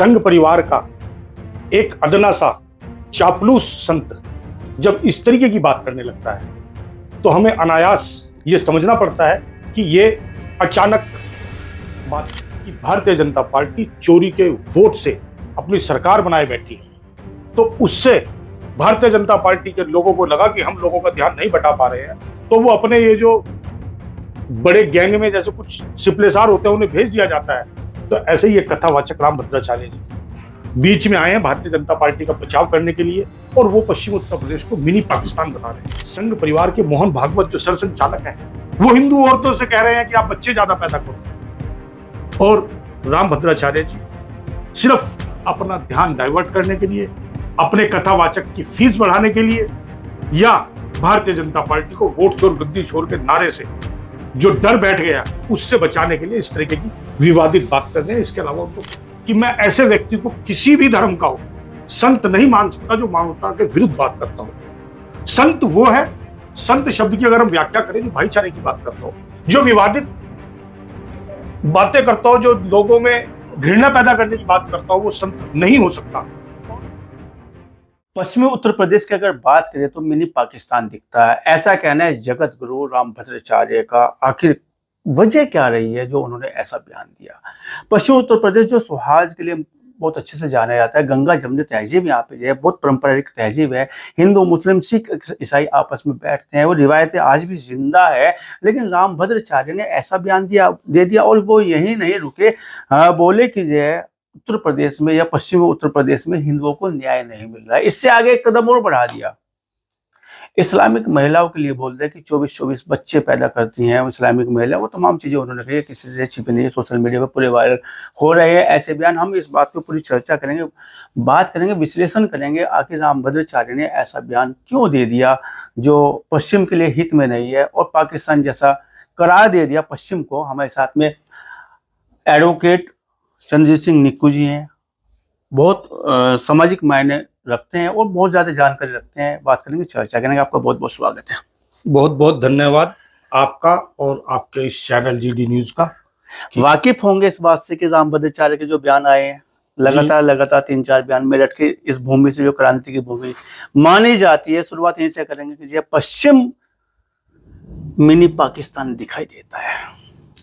संघ परिवार का एक अदना सा चापलूस संत जब इस तरीके की बात करने लगता है तो हमें अनायास ये समझना पड़ता है कि ये अचानक बात कि भारतीय जनता पार्टी चोरी के वोट से अपनी सरकार बनाए बैठी है। तो उससे भारतीय जनता पार्टी के लोगों को लगा कि हम लोगों का ध्यान नहीं बटा पा रहे हैं, तो वो अपने ये जो बड़े गैंग में जैसे कुछ सिपलेसार होते हैं उन्हें भेज दिया जाता है। तो ऐसे ही एक कथावाचक रामभद्राचार्य जी बीच में आए हैं भारतीय जनता पार्टी का बचाव करने के लिए, और वो पश्चिम उत्तर प्रदेश को मिनी पाकिस्तान बता रहे हैं। संघ परिवार के मोहन भागवत जो सरसंघचालक हैं, वो हिंदू औरतों से कह रहे हैं कि आप बच्चे ज्यादा पैदा करो, और रामभद्राचार्य जी सिर्फ अपना ध्यान डाइवर्ट करने के लिए, अपने कथावाचक की फीस बढ़ाने के लिए, या भारतीय जनता पार्टी को वोट चोर गद्दी चोर के नारे से जो डर बैठ गया उससे बचाने के लिए इस तरीके की विवादित बात कर रहे हैं। इसके अलावा उनको कि मैं ऐसे व्यक्ति को किसी भी धर्म का हो संत नहीं मान सकता जो मानवता के विरुद्ध बात करता हो। संत वो है, संत शब्द की अगर हम व्याख्या करें जो भाईचारे की बात करता हो, जो विवादित बातें करता हो, जो लोगों में घृणा पैदा करने की बात करता हो, वो संत नहीं हो सकता। पश्चिमी उत्तर प्रदेश की अगर बात करें तो मिनी पाकिस्तान दिखता है, ऐसा कहना है जगत गुरु रामभद्राचार्य का। आखिर वजह क्या रही है जो उन्होंने ऐसा बयान दिया? पश्चिमी उत्तर प्रदेश जो सुहाज के लिए बहुत अच्छे से जाना जाता है, गंगा जमुनी तहजीब यहाँ पे जो है बहुत पारंपरिक तहजीब है। हिंदू मुस्लिम सिख ईसाई आपस में बैठते हैं, वो रिवायतें आज भी जिंदा है। लेकिन रामभद्राचार्य ने ऐसा बयान दे दिया, और वो यही नहीं रुके, बोले कि जो है उत्तर प्रदेश में या पश्चिमी उत्तर प्रदेश में हिंदुओं को न्याय नहीं मिल रहा है। इससे आगे एक कदम और बढ़ा दिया, इस्लामिक महिलाओं के लिए बोल रहे कि 24-24 बच्चे पैदा करती हैं इस्लामिक महिला। वो तमाम चीजें उन्होंने कही, किसी से छिपी नहीं, सोशल मीडिया पर पूरे वायरल हो रहे हैं ऐसे बयान। हम इस बात पर पूरी चर्चा करेंगे, बात करेंगे, विश्लेषण करेंगे आखिर रामभद्राचार्य ने ऐसा बयान क्यों दे दिया जो पश्चिम के लिए हित में नहीं है, और पाकिस्तान जैसा करार दे दिया पश्चिम को। हमारे साथ में एडवोकेट चंद्रजीत सिंह निक्कू जी हैं, बहुत सामाजिक मायने रखते हैं और बहुत ज्यादा जानकारी रखते हैं। बात करेंगे, चर्चा करेंगे। आपका बहुत बहुत स्वागत है। बहुत बहुत धन्यवाद आपका और आपके इस चैनल जीडी न्यूज का। वाकिफ होंगे इस बात से कि रामभद्राचार्य के जो बयान आए हैं लगातार 3-4 बयान मेरठ के इस भूमि से, जो क्रांति की भूमि मानी जाती है, शुरुआत यहीं से करेंगे कि ये पश्चिम मिनी पाकिस्तान दिखाई देता है।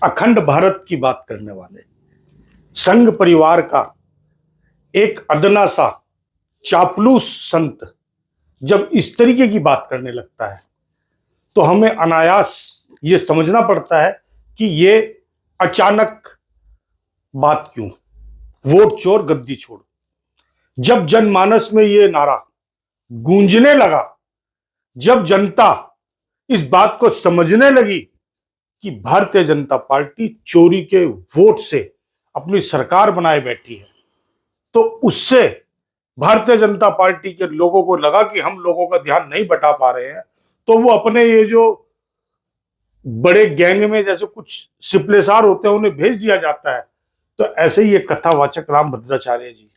अखंड भारत की बात करने वाले संघ परिवार का एक अदना सा चापलूस संत जब इस तरीके की बात करने लगता है तो हमें अनायास ये समझना पड़ता है कि ये अचानक बात क्यों, वोट चोर गद्दी छोड़। जब जनमानस में ये नारा गूंजने लगा, जब जनता इस बात को समझने लगी कि भारतीय जनता पार्टी चोरी के वोट से अपनी सरकार बनाए बैठी है, तो उससे भारतीय जनता पार्टी के लोगों को लगा कि हम लोगों का ध्यान नहीं बटा पा रहे हैं। तो वो अपने ये जो बड़े गैंग में जैसे कुछ सिपलेसार होते हैं उन्हें भेज दिया जाता है। तो ऐसे ही एक कथावाचक रामभद्राचार्य जी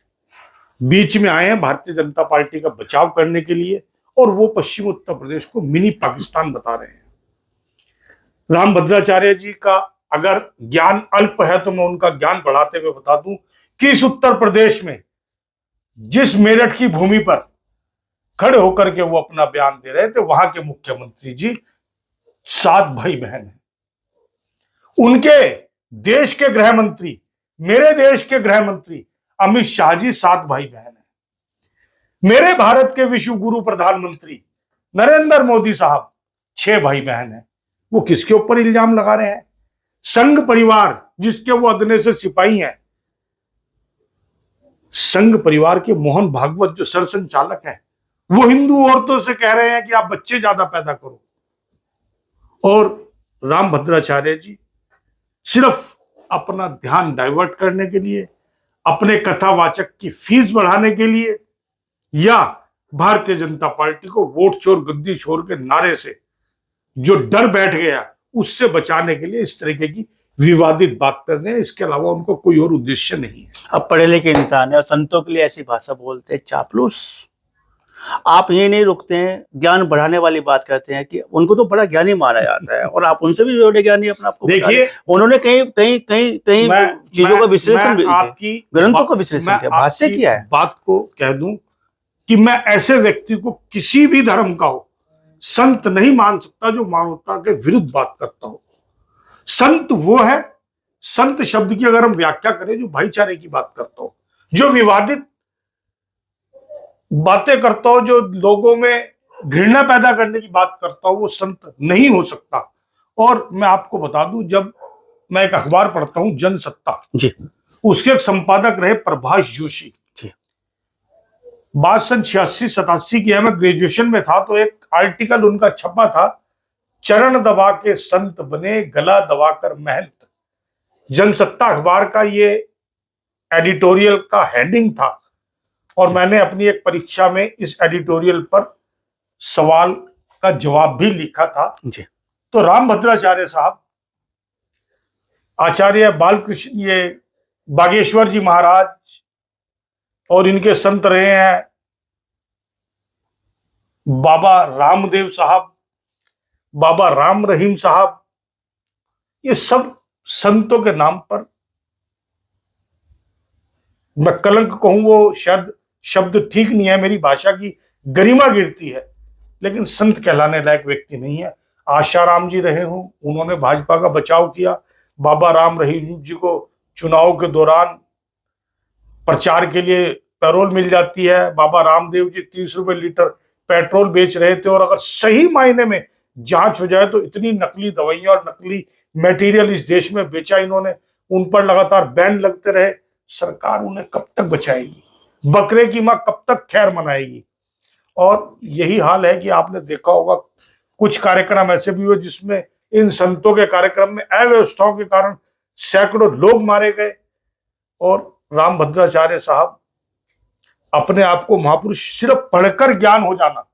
बीच में आए हैं भारतीय जनता पार्टी का बचाव करने के लिए, और वो पश्चिम उत्तर प्रदेश को मिनी पाकिस्तान बता रहे हैं। रामभद्राचार्य जी का अगर ज्ञान अल्प है तो मैं उनका ज्ञान बढ़ाते हुए बता दूं कि इस उत्तर प्रदेश में जिस मेरठ की भूमि पर खड़े होकर के वो अपना बयान दे रहे थे, वहां के मुख्यमंत्री जी 7 भाई बहन हैं। उनके देश के गृह मंत्री, मेरे देश के गृह मंत्री अमित शाह जी 7 भाई बहन हैं। मेरे भारत के विश्व गुरु प्रधानमंत्री नरेंद्र मोदी साहब 6 भाई बहन हैं। वो किसके ऊपर इल्जाम लगा रहे हैं? संघ परिवार जिसके वो अदने से सिपाही हैं, संघ परिवार के मोहन भागवत जो सरसंघचालक हैं, वो हिंदू औरतों से कह रहे हैं कि आप बच्चे ज्यादा पैदा करो, और रामभद्राचार्य जी सिर्फ अपना ध्यान डाइवर्ट करने के लिए, अपने कथावाचक की फीस बढ़ाने के लिए, या भारतीय जनता पार्टी को वोट चोर गद्दी चोर के नारे से जो डर बैठ गया उससे बचाने के लिए इस तरीके की विवादित बात कर रहे हैं। इसके अलावा उनको कोई और उद्देश्य नहीं है। अब पढ़े लिखे इंसान है और संतों के लिए ऐसी भाषा बोलते हैं चापलूस। आप ये नहीं रुकते हैं, ज्ञान बढ़ाने वाली बात करते हैं कि उनको तो बड़ा ज्ञानी माना जाता है और आप उनसे भी बड़े ज्ञानी अपने आप को बता रहे हैं। देखिए, उन्होंने कहीं कहीं कहीं कहीं चीजों का विश्लेषण भी, आपकी ग्रंथों का विश्लेषण किया, भाष्य किया है। बात को कह दूं कि मैं ऐसे व्यक्ति को किसी भी धर्म का हो संत नहीं मान सकता जो मानवता के विरुद्ध बात करता हो। संत वो है, संत शब्द की अगर हम व्याख्या करें, जो भाईचारे की बात करता हो, जो विवादित बातें करता हो, जो लोगों में घृणा पैदा करने की बात करता हो, वो संत नहीं हो सकता। और मैं आपको बता दूं, जब मैं एक अखबार पढ़ता हूं जनसत्ता जी, उसके एक संपादक रहे प्रभाष जोशी जी, बात सन 86-87 की है। मैं ग्रेजुएशन में था तो एक आर्टिकल उनका छपा था, चरण दबा के संत बने गला दबाकर महंत। जनसत्ता अखबार का ये एडिटोरियल का हेडिंग था और मैंने अपनी एक परीक्षा में इस एडिटोरियल पर सवाल का जवाब भी लिखा था। जी, तो रामभद्राचार्य साहब, आचार्य बालकृष्ण, ये बागेश्वर जी महाराज, और इनके संत रहे हैं बाबा रामदेव साहब, बाबा राम रहीम साहब, ये सब संतों के नाम पर, मैं कलंक कहूं वो शायद शब्द ठीक नहीं है, मेरी भाषा की गरिमा गिरती है, लेकिन संत कहलाने लायक व्यक्ति नहीं है। आशाराम जी रहे हों, उन्होंने भाजपा का बचाव किया। बाबा राम रहीम जी को चुनाव के दौरान प्रचार के लिए पैरोल मिल जाती है। बाबा रामदेव जी 30 रुपए लीटर पेट्रोल बेच रहे थे, और अगर सही मायने में जांच हो जाए तो इतनी नकली दवाइयां और नकली मटेरियल इस देश में बेचा इन्होंने, उन पर लगातार बैन लगते रहे। सरकार उन्हें कब तक बचाएगी? बकरे की मां कब तक खैर मनाएगी? और यही हाल है कि आपने देखा होगा कुछ कार्यक्रम ऐसे भी हुए जिसमें इन संतों के कार्यक्रम में अव्यवस्थाओं के कारण सैकड़ों लोग मारे गए। और रामभद्राचार्य साहब अपने आप को महापुरुष सिर्फ पढ़कर ज्ञान हो जाना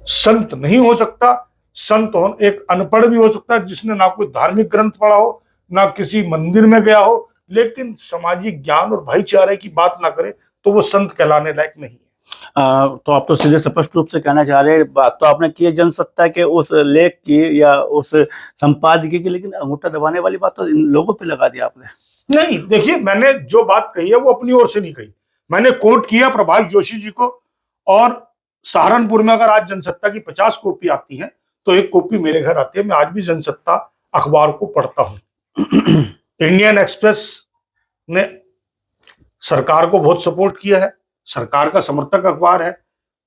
संत नहीं हो सकता। संत हो एक अनपढ़ भी हो सकता है, जिसने ना कोई धार्मिक ग्रंथ पढ़ा हो, ना किसी मंदिर में गया हो, लेकिन सामाजिक ज्ञान और भाईचारे की बात ना करे तो वो संत कहलाने लायक नहीं है। तो आप तो सीधे स्पष्ट रूप से कहना चाह रहे हैं, बात तो आपने की है जनसत्ता के उस लेख की या उस संपादकीय की, लेकिन अंगूठा दबाने वाली बात तो इन लोगों पे लगा दिया आपने। नहीं, देखिए, मैंने जो बात कही है वो अपनी ओर से नहीं कही, मैंने कोट किया प्रभाष जोशी जी को। और सहारनपुर में अगर आज जनसत्ता की 50 कॉपी आती है तो एक कॉपी मेरे घर आती है। मैं आज भी जनसत्ता अखबार को पढ़ता हूं। इंडियन एक्सप्रेस ने सरकार को बहुत सपोर्ट किया है, सरकार का समर्थक अखबार है,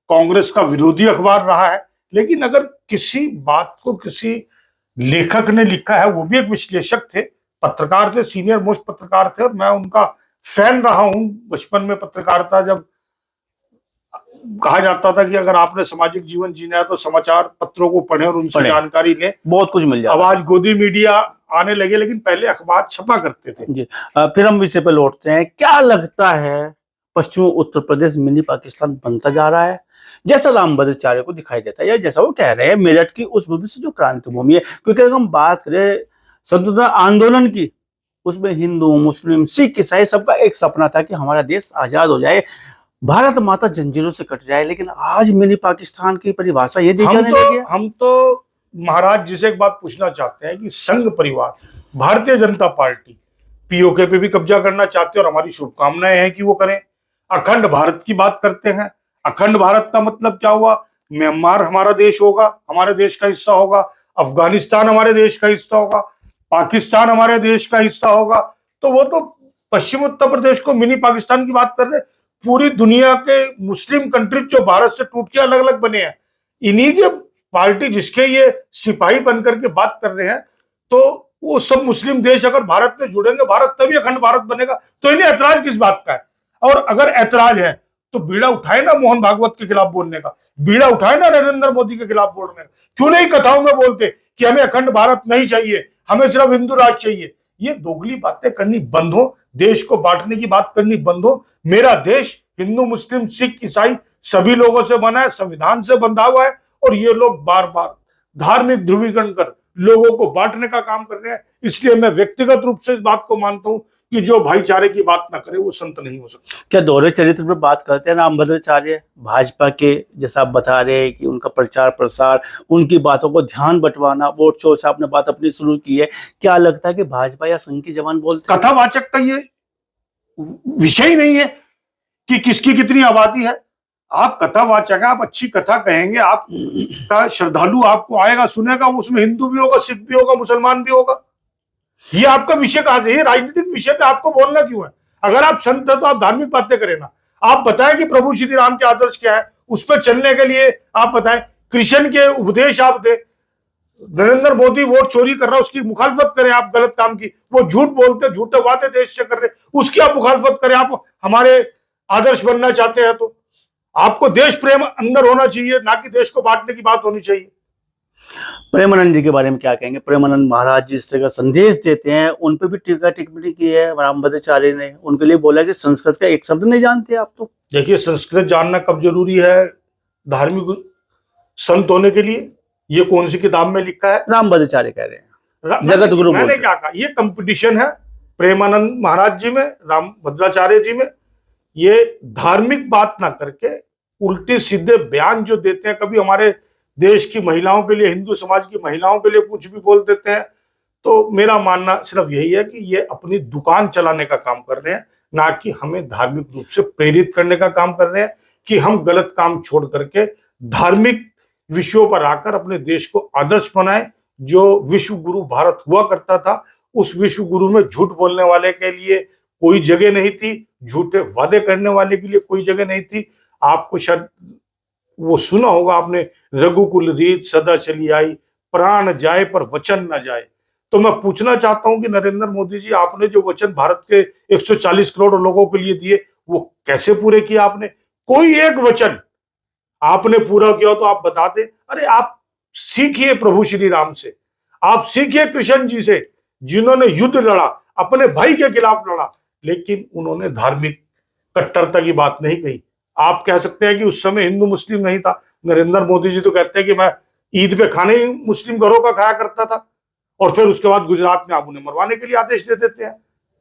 कांग्रेस का विरोधी अखबार रहा है। लेकिन अगर किसी बात को किसी लेखक ने लिखा है, वो भी एक विश्लेषक थे, पत्रकार थे, सीनियर मोस्ट पत्रकार थे, और मैं उनका फैन रहा हूं बचपन में। पत्रकारिता जब कहा जाता था कि अगर आपने सामाजिक जीवन जीना है तो समाचार पत्रों को पढ़ें और उनसे जानकारी लें, बहुत कुछ मिल जाता। आवाज गोदी मीडिया आने लगे, लेकिन पहले अखबार छपा करते थे। जी, फिर हम विषय पे लौटते हैं। क्या लगता है पश्चिमी उत्तर प्रदेश मिनी पाकिस्तान बनता जा रहा है, जैसा रामभद्राचार्य को दिखाई देता है, या जैसा वो कह रहे हैं मेरठ की उस भूमि से जो क्रांति भूमि है? क्योंकि अगर हम बात करें स्वतंत्रता आंदोलन की, उसमें हिंदू, मुस्लिम, सिख, ईसाई सबका एक सपना था कि हमारा देश आजाद हो जाए, भारत माता जंजीरों से कट जाए। लेकिन आज मिनी पाकिस्तान की परिभाषा ये दी जाने लगी है। हम तो महाराज जिसे एक बात पूछना चाहते हैं कि संघ परिवार भारतीय जनता पार्टी पीओके पे भी कब्जा करना चाहते हैं, और हमारी शुभकामनाएं हैं कि वो करें। अखंड भारत की बात करते हैं। अखंड भारत का मतलब क्या हुआ? म्यांमार हमारा देश होगा, हमारे देश का हिस्सा होगा, अफगानिस्तान हमारे देश का हिस्सा होगा, पाकिस्तान हमारे देश का हिस्सा होगा। तो वो तो पश्चिम उत्तर प्रदेश को मिनी पाकिस्तान की बात कर रहे। पूरी दुनिया के मुस्लिम कंट्री जो भारत से टूट के अलग अलग बने हैं, इन्हीं के पार्टी जिसके ये सिपाही बनकर के बात कर रहे हैं, तो वो सब मुस्लिम देश अगर भारत में जुड़ेंगे, भारत तभी अखंड भारत बनेगा। तो इन्हें ऐतराज किस बात का है? और अगर ऐतराज है तो बीड़ा उठाए ना मोहन भागवत के खिलाफ बोलने का, बीड़ा उठाए ना नरेंद्र मोदी के खिलाफ बोलने का। क्यों नहीं कथाओं में बोलते कि हमें अखंड भारत नहीं चाहिए, हमें सिर्फ हिंदू राज चाहिए? ये दोगली बातें करनी बंद हो, देश को बांटने की बात करनी बंद हो। मेरा देश हिंदू, मुस्लिम, सिख, ईसाई सभी लोगों से बना है, संविधान से बंधा हुआ है, और ये लोग बार बार धार्मिक ध्रुवीकरण कर लोगों को बांटने का काम कर रहे हैं। इसलिए मैं व्यक्तिगत रूप से इस बात को मानता हूं कि जो भाईचारे की बात ना करे वो संत नहीं हो सकता। क्या दोहरे चरित्र पर बात करते हैं रामभद्राचार्य भाजपा के, जैसा आप बता रहे हैं कि उनका प्रचार प्रसार, उनकी बातों को ध्यान बंटवाना, वोट शो से आपने बात अपनी शुरू की है, क्या लगता है कि भाजपा या संघ की जबान बोलते हैं? कथावाचक का ये विषय ही नहीं है कि किसकी कितनी आबादी है। आप कथावाचक हैं, आप अच्छी कथा कहेंगे, आप का श्रद्धालु आपको आएगा सुनेगा, उसमें हिंदू भी होगा, सिख भी होगा, मुसलमान भी होगा। ये आपका विषय कहां से? ये राजनीतिक विषय पे आपको बोलना क्यों है? अगर आप संत है तो आप धार्मिक बातें करें ना। आप बताएं कि प्रभु श्री राम के आदर्श क्या है, उस पर चलने के लिए आप बताएं। कृष्ण के उपदेश आप दे। नरेंद्र मोदी वोट चोरी कर रहा है, उसकी मुखालफत करें आप, गलत काम की। वो झूठ बोलते, झूठे वादे देश से कर रहे, उसकी आप मुखालफत करें। आप हमारे आदर्श बनना चाहते हैं तो आपको देश प्रेम अंदर होना चाहिए, ना कि देश को बांटने की बात होनी चाहिए। प्रेमानंद जी के बारे में क्या कहेंगे? प्रेमानंद महाराज जिस तरह का संदेश देते हैं, उन पे भी टीका टिप्पणी की है रामभद्राचार्य ने। उनके लिए बोला कि संस्कृत का एक शब्द नहीं जानते आप तो। देखिए, संस्कृत जानना कब जरूरी है धार्मिक संत होने के लिए? ये कौन सी किताब में लिखा है? रामभद्राचार्य कह रहे हैं, जगत गुरु मैंने बोलते क्या कहा? ये कंपटीशन है प्रेमानंद महाराज जी में, रामभद्राचार्य जी में। ये धार्मिक बात ना करके उल्टे सीधे बयान जो देते हैं, कभी हमारे देश की महिलाओं के लिए, हिंदू समाज की महिलाओं के लिए कुछ भी बोल देते हैं। तो मेरा मानना सिर्फ यही है कि ये अपनी दुकान चलाने का काम कर रहे हैं, ना कि हमें धार्मिक रूप से प्रेरित करने का काम कर रहे हैं कि हम गलत काम छोड़ करके धार्मिक विषयों पर आकर अपने देश को आदर्श बनाएं। जो विश्व गुरु भारत हुआ करता था, उस विश्व गुरु में झूठ बोलने वाले के लिए कोई जगह नहीं थी, झूठे वादे करने वाले के लिए कोई जगह नहीं थी। आपको शायद वो सुना होगा आपने, रघुकुल रीत सदा चली आई, प्राण जाए पर वचन न जाए। तो मैं पूछना चाहता हूं कि नरेंद्र मोदी जी, आपने जो वचन भारत के 140 करोड़ लोगों के लिए दिए, वो कैसे पूरे किए आपने? कोई एक वचन आपने पूरा किया तो आप बता दे। अरे आप सीखिए प्रभु श्री राम से, आप सीखिए कृष्ण जी से, जिन्होंने युद्ध लड़ा, अपने भाई के खिलाफ लड़ा, लेकिन उन्होंने धार्मिक कट्टरता की बात नहीं कही। आप कह सकते हैं कि उस समय हिंदू मुस्लिम नहीं था। नरेंद्र मोदी जी तो कहते हैं कि मैं ईद पे खाने ही मुस्लिम घरों का खाया करता था, और फिर उसके बाद गुजरात में आप उन्हें मरवाने के लिए आदेश दे देते हैं।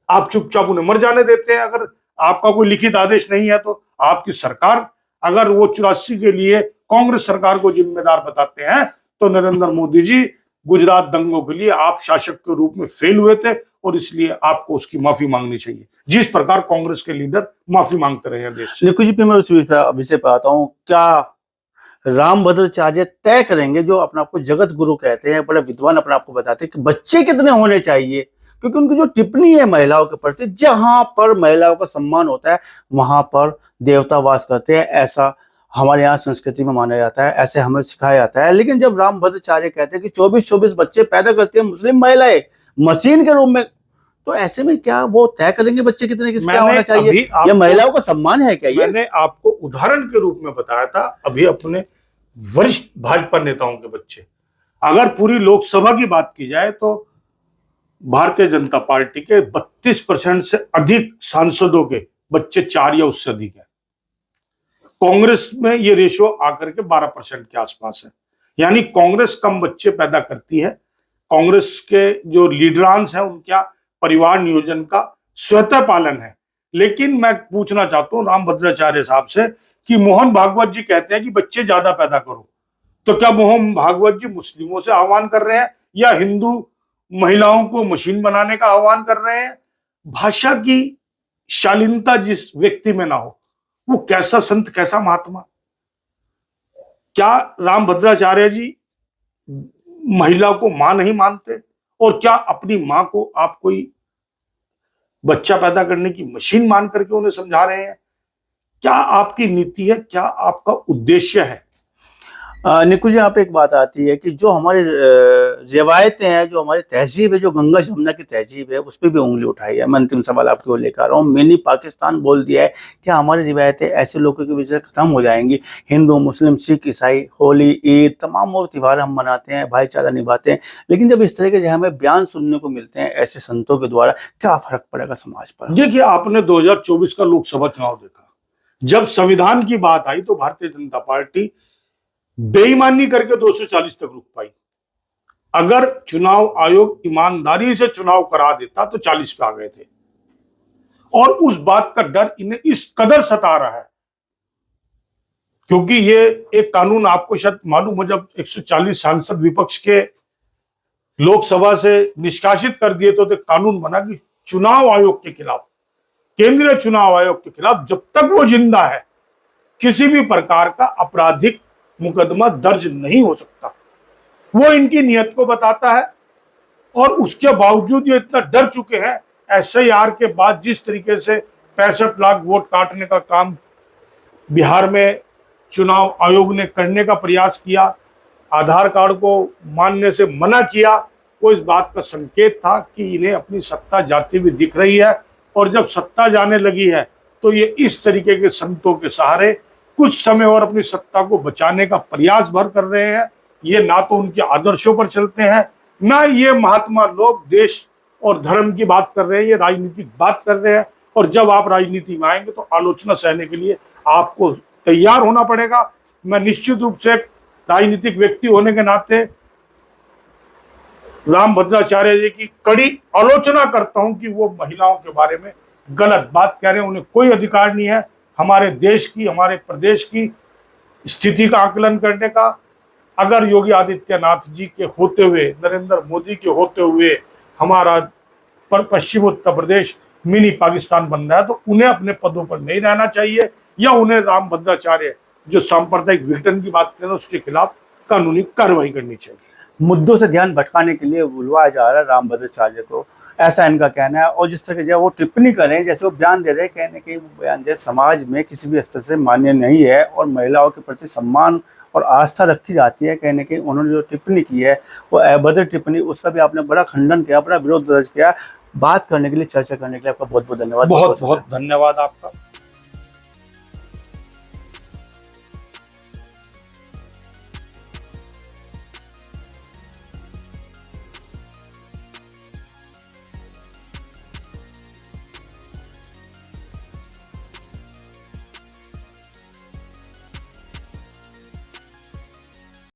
आप चुपचाप उन्हें मर जाने देते हैं। अगर आपका कोई लिखित आदेश नहीं है तो आपकी सरकार, अगर वो 84 के लिए कांग्रेस सरकार को जिम्मेदार बताते हैं, तो नरेंद्र मोदी जी गुजरात दंगों के लिए आप शासक के रूप में फेल हुए थे, और इसलिए आपको उसकी माफी मांगनी चाहिए, जिस प्रकार कांग्रेस के लीडर माफी मांगते रहे हैं देश से। निकुंज जी, मैं उस विषय पर आता हूँ। क्या रामभद्राचार्य तय करेंगे, जो अपने आप को जगत गुरु कहते हैं, बड़े विद्वान अपने आप को बताते हैं, कि बच्चे कितने होने चाहिए? क्योंकि उनकी जो टिप्पणी है महिलाओं के प्रति, जहां पर महिलाओं का सम्मान होता है वहां पर देवता वास करते हैं, ऐसा हमारे यहाँ संस्कृति में माना जाता है, ऐसे हमें सिखाया जाता है। लेकिन जब रामभद्राचार्य कहते हैं कि 24-24 बच्चे पैदा करती है मुस्लिम महिलाएं मशीन के रूप में, तो ऐसे में क्या वो तय करेंगे बच्चे कितने, किस क्या होना चाहिए? ये महिलाओं का सम्मान है क्या? ये मैंने आपको उदाहरण के रूप में बताया था अभी अपने वरिष्ठ भाजपा नेताओं के बच्चे। अगर पूरी लोकसभा की बात की जाए तो भारतीय जनता पार्टी के 32% से अधिक सांसदों के बच्चे 4 या उससे अधिक है। कांग्रेस में ये रेशो आकर के 12% के आसपास है। यानी कांग्रेस कम बच्चे पैदा करती है। कांग्रेस के जो लीडरांस हैं उनका परिवार नियोजन का स्वतः पालन है। लेकिन मैं पूछना चाहता हूं रामभद्राचार्य साहब से कि मोहन भागवत जी कहते हैं कि बच्चे ज्यादा पैदा करो, तो क्या मोहन भागवत जी मुस्लिमों से आह्वान कर रहे हैं या हिंदू महिलाओं को मशीन बनाने का आह्वान कर रहे हैं? भाषा की शालीनता जिस व्यक्ति में ना हो, वो कैसा संत, कैसा महात्मा? क्या रामभद्राचार्य जी महिला को मां नहीं मानते? और क्या अपनी मां को आप कोई बच्चा पैदा करने की मशीन मान करके उन्हें समझा रहे हैं? क्या आपकी नीति है? क्या आपका उद्देश्य है? निकुंज जी, यहाँ पे एक बात आती है कि जो हमारी रिवायतें हैं, जो हमारी तहजीब है, जो गंगा जमुना की तहजीब है, उस पर भी उंगली उठाई है। मैं अंतिम सवाल आपकी ओर लेकर आ रहा हूँ। मिनी पाकिस्तान बोल दिया है। क्या हमारी रिवायतें ऐसे लोगों की वजह से खत्म हो जाएंगी? हिंदू, मुस्लिम, सिख, ईसाई, होली, ईद, तमाम और त्यौहार हम मनाते हैं, भाईचारा निभाते हैं, लेकिन जब इस तरह के जो हमें बयान सुनने को मिलते हैं ऐसे संतों के द्वारा, क्या फर्क पड़ेगा समाज पर? देखिए, आपने 2024 का लोकसभा चुनाव देखा। जब संविधान की बात आई तो भारतीय जनता पार्टी बेईमानी करके 240 तक रुक पाई। अगर चुनाव आयोग ईमानदारी से चुनाव करा देता तो 40 पे आ गए थे। और उस बात का डर इन्हें इस कदर सता रहा है, क्योंकि ये एक कानून आपको शायद मालूम हो, जब 140 सांसद विपक्ष के लोकसभा से निष्कासित कर दिए तो कानून बना कि चुनाव आयोग के खिलाफ, केंद्रीय चुनाव आयोग के खिलाफ जब तक वो जिंदा है किसी भी प्रकार का आपराधिक मुकदमा दर्ज नहीं हो सकता। वो इनकी नीयत को बताता है, और उसके बावजूद ये इतना डर चुके हैं। SIR के बाद जिस तरीके से 65 लाख वोट काटने का काम बिहार में चुनाव आयोग ने करने का प्रयास किया, आधार कार्ड को मानने से मना किया, वो इस बात का संकेत था कि इन्हें अपनी सत्ता जाती हुई दिख रही है। और जब सत्ता जाने लगी है तो ये इस तरीके के संतों के सहारे कुछ समय और अपनी सत्ता को बचाने का प्रयास भर कर रहे हैं। ये ना तो उनके आदर्शों पर चलते हैं, ना ये महात्मा लोग देश और धर्म की बात कर रहे हैं, ये राजनीतिक बात कर रहे हैं। और जब आप राजनीति में आएंगे तो आलोचना सहने के लिए आपको तैयार होना पड़ेगा। मैं निश्चित रूप से एक राजनीतिक व्यक्ति होने के नाते रामभद्राचार्य जी की कड़ी आलोचना करता हूं कि वो महिलाओं के बारे में गलत बात कह रहे हैं। उन्हें कोई अधिकार नहीं है हमारे देश की, हमारे प्रदेश की स्थिति का आकलन करने का। अगर योगी आदित्यनाथ जी के होते हुए, नरेंद्र मोदी के होते हुए हमारा पश्चिम उत्तर प्रदेश मिनी पाकिस्तान बन रहा है तो उन्हें अपने पदों पर नहीं रहना चाहिए, या उन्हें रामभद्राचार्य जो सांप्रदायिक विघटन की बात कर रहे हैं उसके खिलाफ कानूनी कार्रवाई करनी चाहिए। मुद्दों से ध्यान भटकाने के लिए बुलवाया जा रहा है रामभद्राचार्य को, ऐसा इनका कहना है। और जिस तरह के जो वो टिप्पणी कर रहे हैं, जैसे वो बयान दे रहे हैं, कहने के बयान दे समाज में किसी भी स्तर से मान्य नहीं है और महिलाओं के प्रति सम्मान और आस्था रखी जाती है। कहने की उन्होंने जो टिप्पणी की है वो अभद्र टिप्पणी, उसका भी आपने बड़ा खंडन किया, बड़ा विरोध दर्ज किया। बात करने के लिए, चर्चा करने के लिए आपका बहुत बहुत धन्यवाद। बहुत बहुत धन्यवाद आपका।